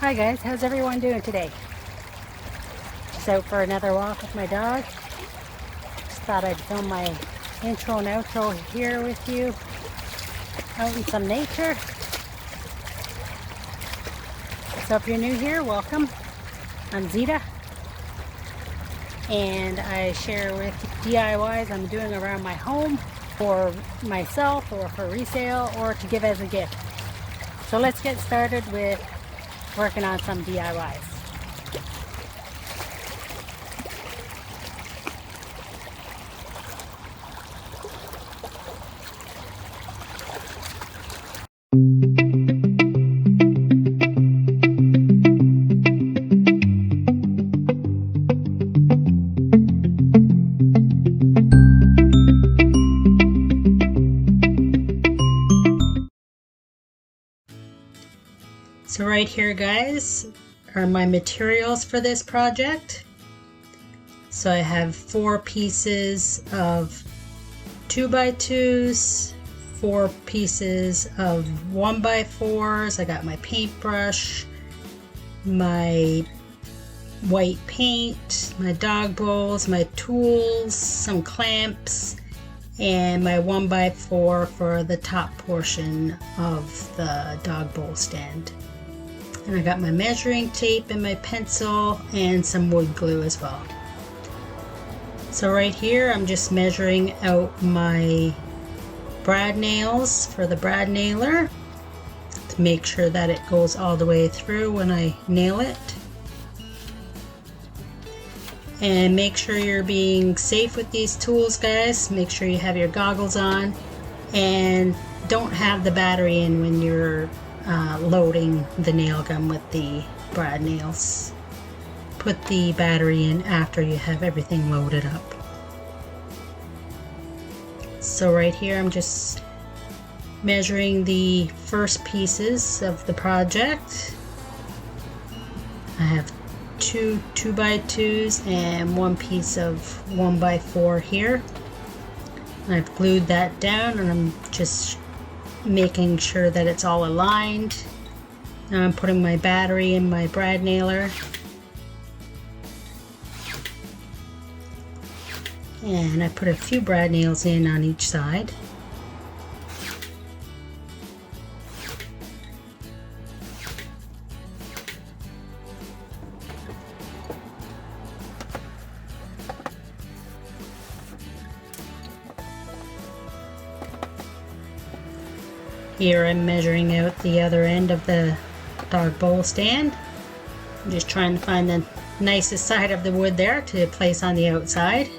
Hi guys, how's everyone doing today? Just out for another walk with my dog. Just thought I'd film my intro and outro here with you, out in some nature. So if you're new here, welcome. I'm Zita, and I share with DIYs I'm doing around my home for myself or for resale or to give as a gift. So let's get started with working on some DIYs. So right here, guys, are my materials for this project. So I have 4 pieces of 2x2s, 4 pieces of 1x4s. I got my paintbrush, my white paint, my dog bowls, my tools, some clamps, and my 1x4 for the top portion of the dog bowl stand. And I got my measuring tape and my pencil and some wood glue as well. So right here I'm just measuring out my brad nails for the brad nailer to make sure that it goes all the way through when I nail it. And make sure you're being safe with these tools, guys. Make sure you have your goggles on and don't have the battery in when you're loading the nail gun with the brad nails. Put the battery in after you have everything loaded up. So right here I'm just measuring the first pieces of the project. I have 2 2x2s and 1 piece of 1x4 here. I've glued that down and I'm just making sure that it's all aligned. Now I'm putting my battery in my brad nailer. And I put a few brad nails in on each side. Here I'm measuring out the other end of the dog bowl stand. I'm just trying to find the nicest side of the wood there to place on the outside.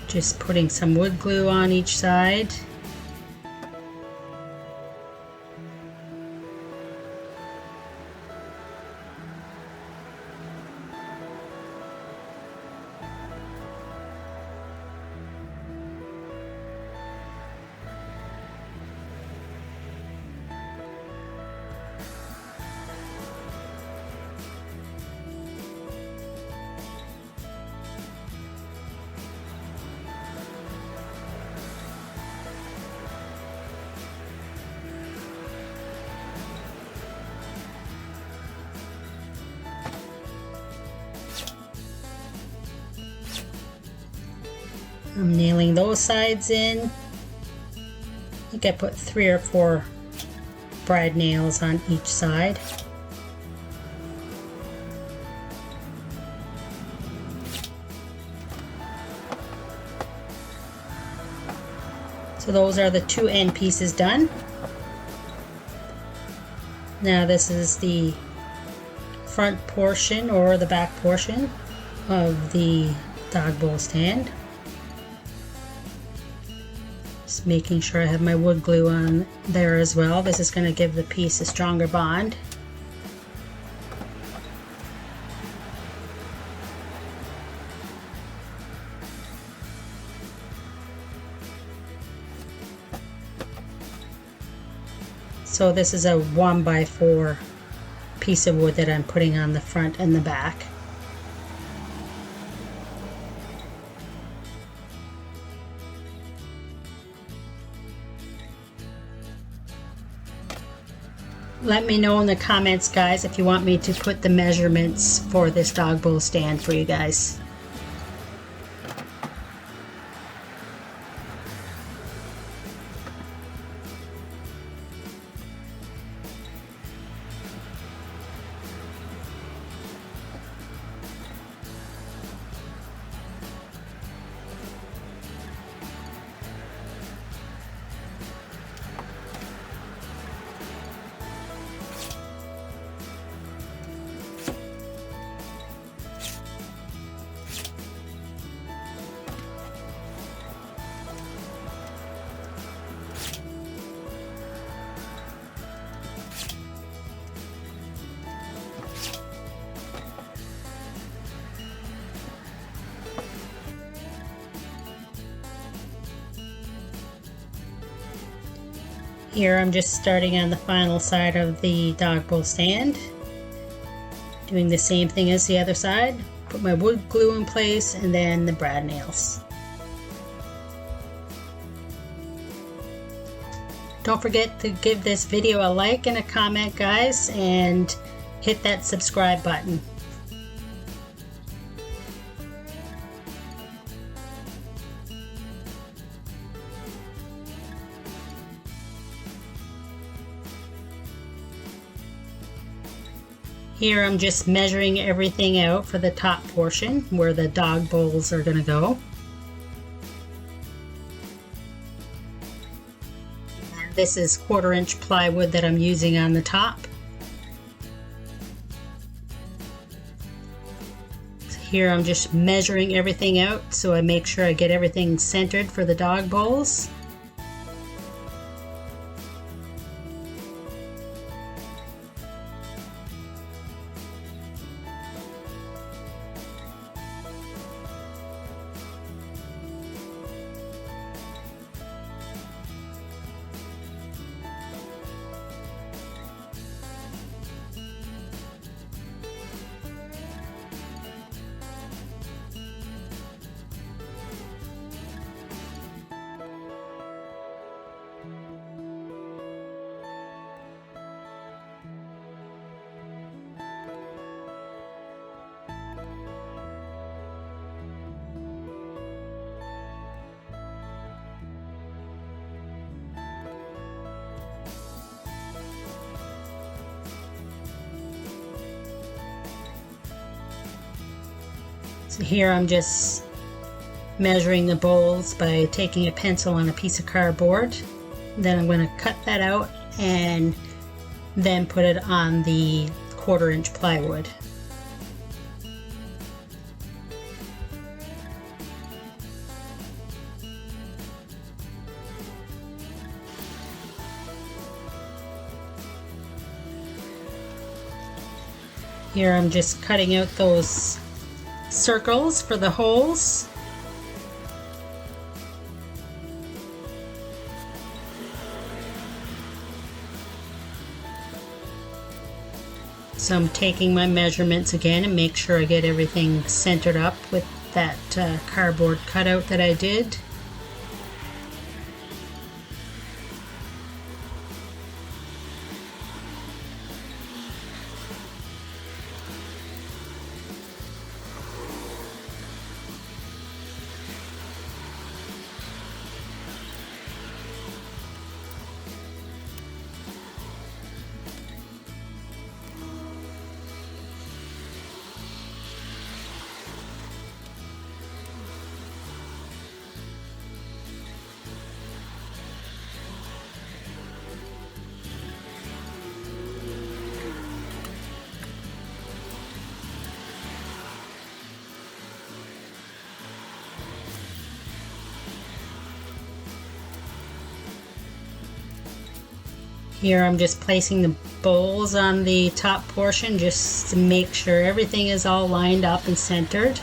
Just putting some wood glue on each side. I'm nailing those sides in. I think I put 3 or 4 brad nails on each side. So those are the 2 end pieces done. Now this is the front portion or the back portion of the dog bowl stand. Just making sure I have my wood glue on there as well. This is going to give the piece a stronger bond. So this is a 1x4 piece of wood that I'm putting on the front and the back. Let me know in the comments, guys, if you want me to put the measurements for this dog bowl stand for you guys. Here I'm just starting on the final side of the dog bowl stand, doing the same thing as the other side. Put my wood glue in place and then the brad nails. Don't forget to give this video a like and a comment, guys, and hit that subscribe button. Here I'm just measuring everything out for the top portion where the dog bowls are going to go. And this is 1/4 inch plywood that I'm using on the top. So here I'm just measuring everything out so I make sure I get everything centered for the dog bowls. So here I'm just measuring the bowls by taking a pencil on a piece of cardboard. Then I'm going to cut that out and then put it on the 1/4 inch plywood. Here I'm just cutting out those circles for the holes. So I'm taking my measurements again and make sure I get everything centered up with that cardboard cutout that I did. Here I'm just placing the bowls on the top portion just to make sure everything is all lined up and centered.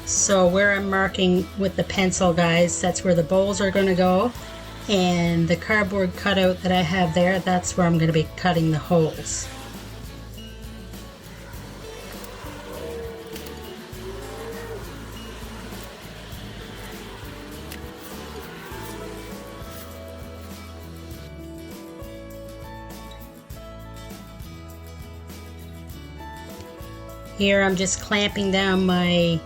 So where I'm marking with the pencil, guys, that's where the bowls are going to go. And the cardboard cutout that I have there, that's where I'm going to be cutting the holes. Here I'm just clamping down my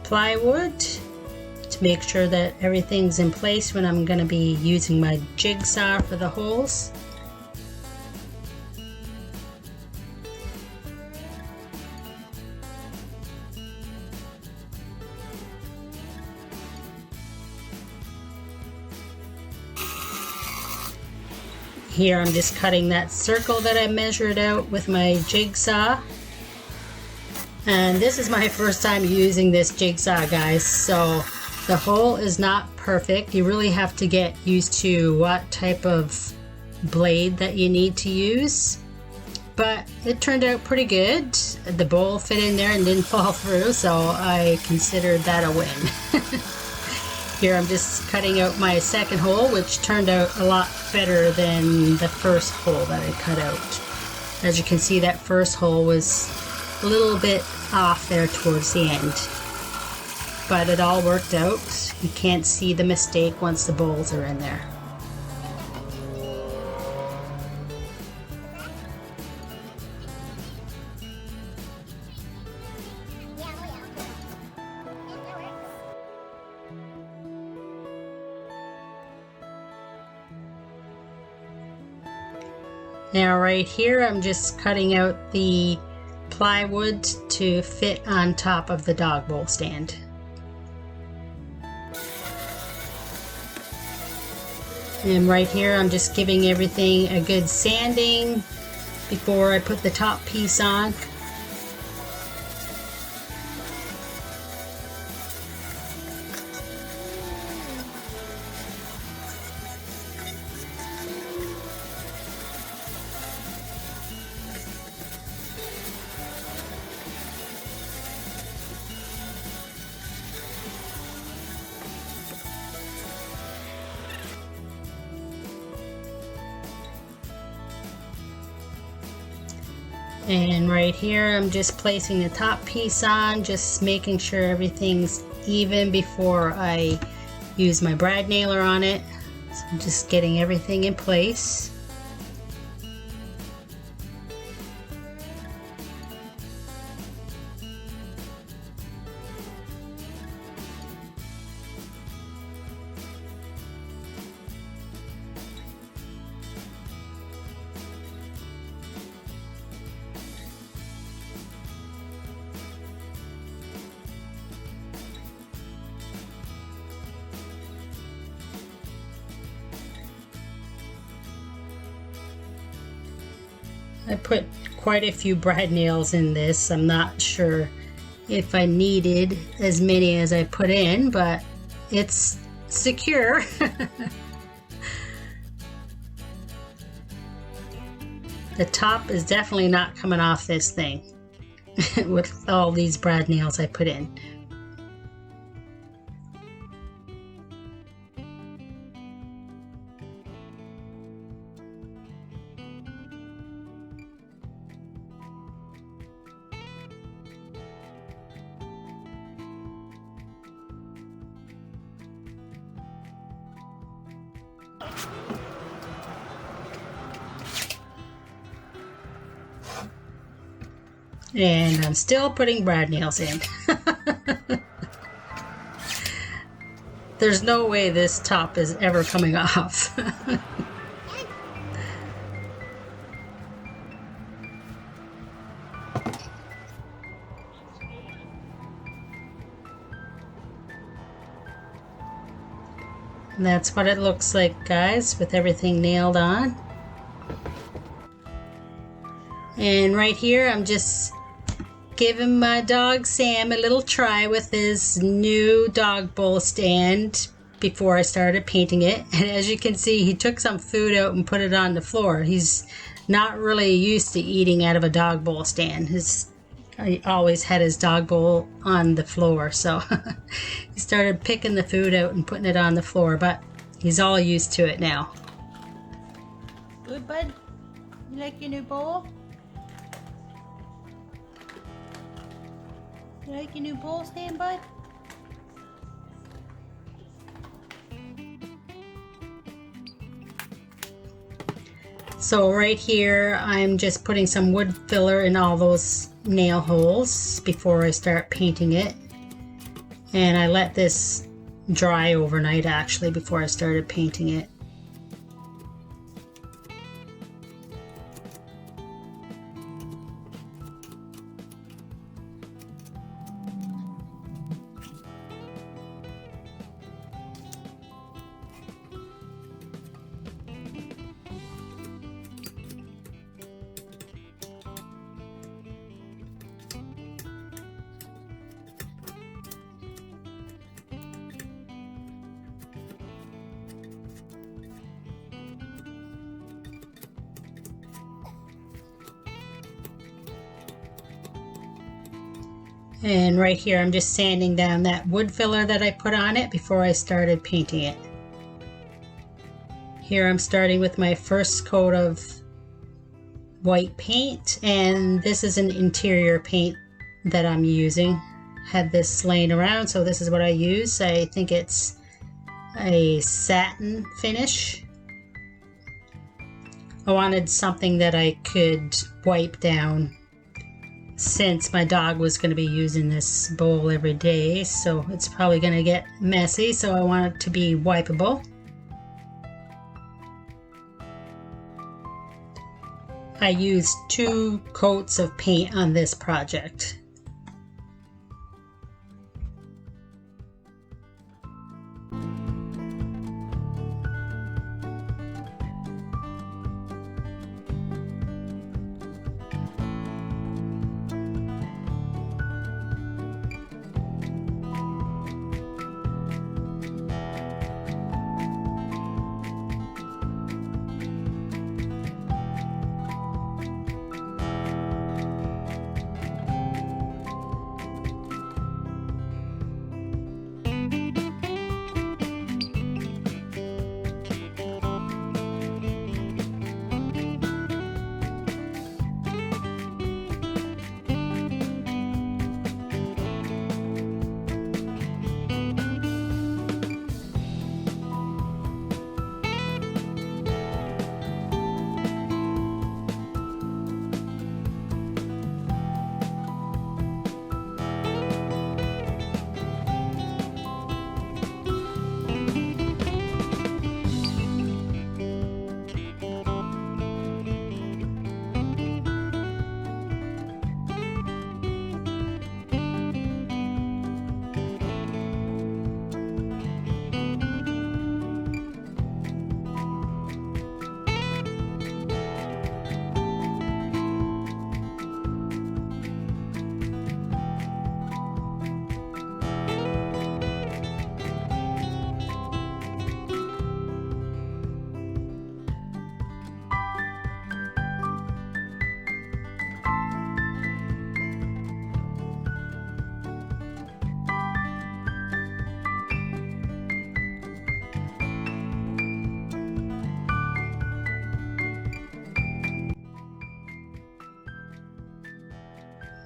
plywood to make sure that everything's in place when I'm going to be using my jigsaw for the holes. Here I'm just cutting that circle that I measured out with my jigsaw. And this is my first time using this jigsaw, guys, so the hole is not perfect. You really have to get used to what type of blade that you need to use. But it turned out pretty good. The bowl fit in there and didn't fall through, so I considered that a win. Here I'm just cutting out my second hole, which turned out a lot better than the first hole that I cut out. As you can see, that first hole was a little bit off there towards the end, but it all worked out. You can't see the mistake once the bowls are in there. Now right here I'm just cutting out the plywood to fit on top of the dog bowl stand. And right here I'm just giving everything a good sanding before I put the top piece on. And right here I'm just placing the top piece on, just making sure everything's even before I use my brad nailer on it. So I'm just getting everything in place. I put quite a few brad nails in this. I'm not sure if I needed as many as I put in, but it's secure. The top is definitely not coming off this thing with all these brad nails I put in. And I'm still putting brad nails in. There's no way this top is ever coming off. And that's what it looks like, guys, with everything nailed on. And right here I'm just giving my dog Sam a little try with his new dog bowl stand before I started painting it. And as you can see, he took some food out and put it on the floor. He's not really used to eating out of a dog bowl stand. He always had his dog bowl on the floor, so he started picking the food out and putting it on the floor. But He's all used to it now. Good, bud? You like your new bowl? You like your new bowl stand, bud? So right here, I'm just putting some wood filler in all those nail holes before I start painting it. And I let this dry overnight actually before I started painting it. And right here, I'm just sanding down that wood filler that I put on it before I started painting it. Here I'm starting with my first coat of white paint, and this is an interior paint that I'm using. Had this laying around, so this is what I use. I think it's a satin finish. I wanted something that I could wipe down since my dog was going to be using this bowl every day, so it's probably going to get messy, so I want it to be wipeable. I used 2 coats of paint on this project.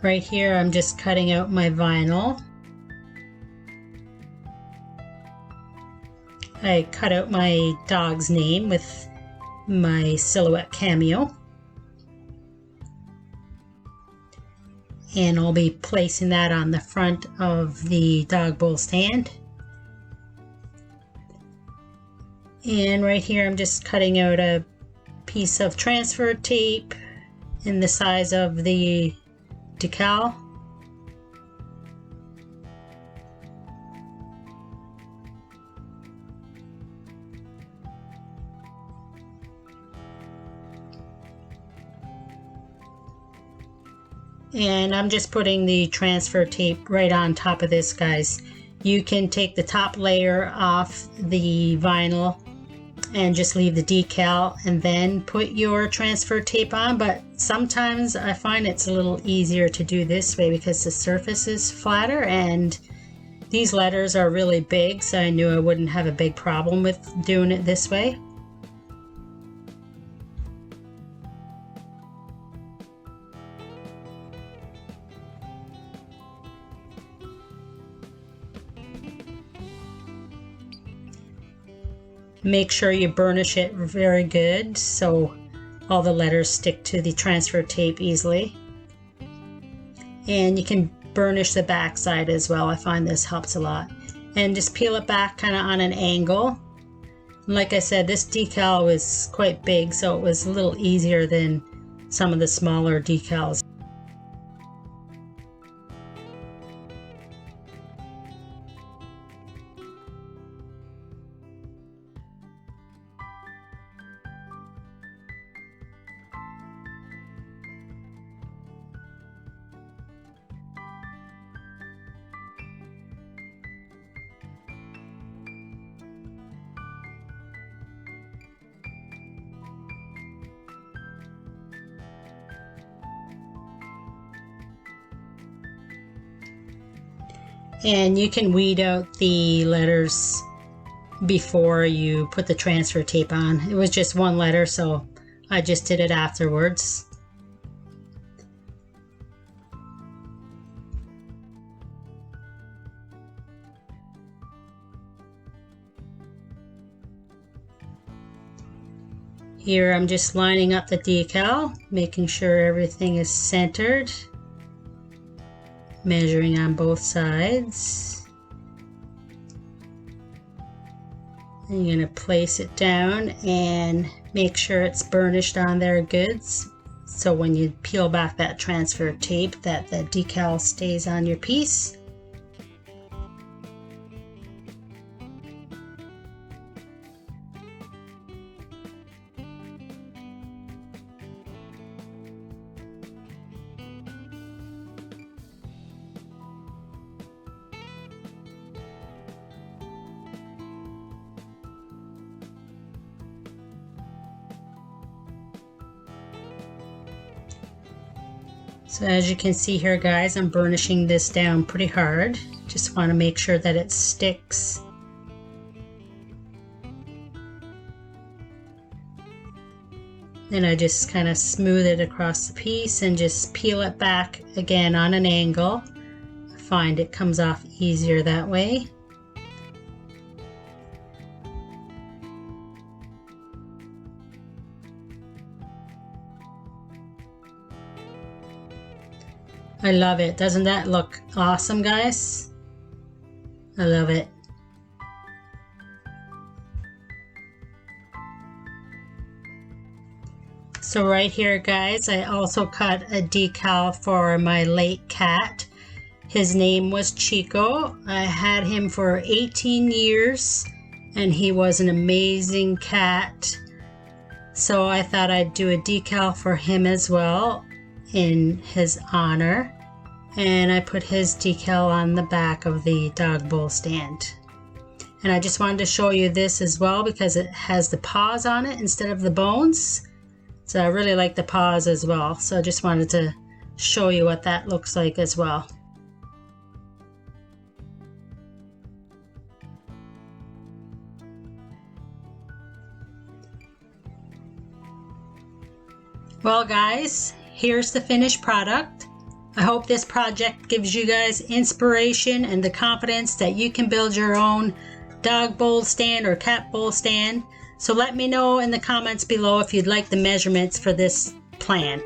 Right here, I'm just cutting out my vinyl. I cut out my dog's name with my silhouette cameo. And I'll be placing that on the front of the dog bowl stand. And right here, I'm just cutting out a piece of transfer tape in the size of the decal. And I'm just putting the transfer tape right on top of this, guys. You can take the top layer off the vinyl and just leave the decal and then put your transfer tape on, but sometimes I find it's a little easier to do this way because the surface is flatter and These letters are really big, so I knew I wouldn't have a big problem with doing it this way. Make sure you burnish it very good so all the letters stick to the transfer tape easily. And you can burnish the back side as well. I find this helps a lot. And just peel it back kind of on an angle. Like I said, this decal was quite big, so it was a little easier than some of the smaller decals. And you can weed out the letters before you put the transfer tape on. It was just one letter, so I just did it afterwards. Here I'm just lining up the decal, making sure everything is centered. Measuring on both sides. And you're going to place it down and make sure it's burnished on there good, so when you peel back that transfer tape that the decal stays on your piece. So as you can see here, guys, I'm burnishing this down pretty hard. Just want to make sure that it sticks. Then I just kind of smooth it across the piece and just peel it back again on an angle. I find it comes off easier that way. I love it. Doesn't that look awesome, guys? I love it. So right here, guys, I also cut a decal for my late cat. His name was Chico. I had him for 18 years and he was an amazing cat. So I thought I'd do a decal for him as well in his honor, and I put his decal on the back of the dog bowl stand. And I just wanted to show you this as well because it has the paws on it instead of the bones, so I really like the paws as well, so I just wanted to show you what that looks like as well. Well, guys, here's the finished product. I hope this project gives you guys inspiration and the confidence that you can build your own dog bowl stand or cat bowl stand. So let me know in the comments below if you'd like the measurements for this plan.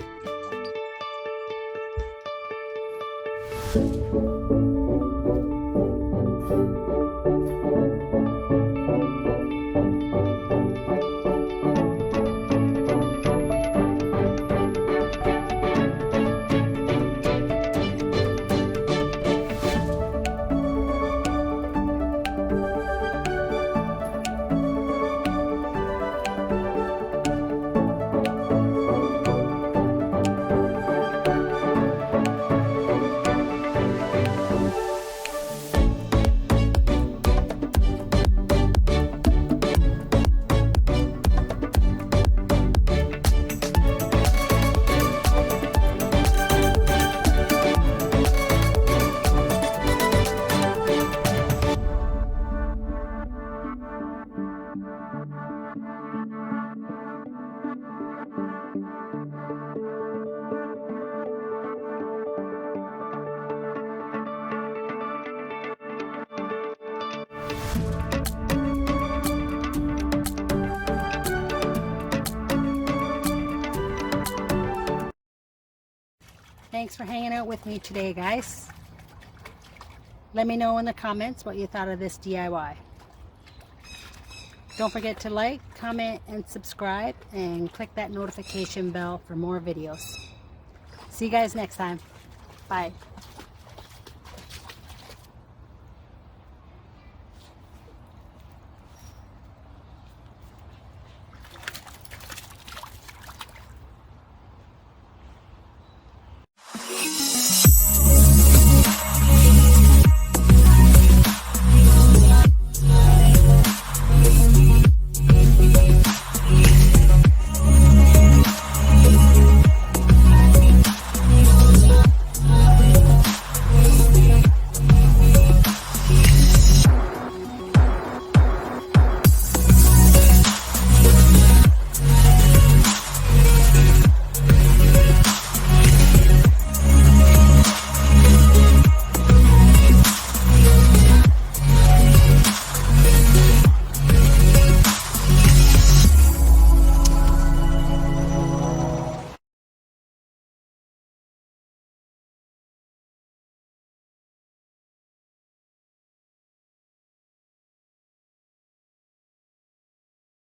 Thanks for hanging out with me today, guys. Let me know in the comments what you thought of this DIY. Don't forget to like, comment, and subscribe, and click that notification bell for more videos. See you guys next time. Bye.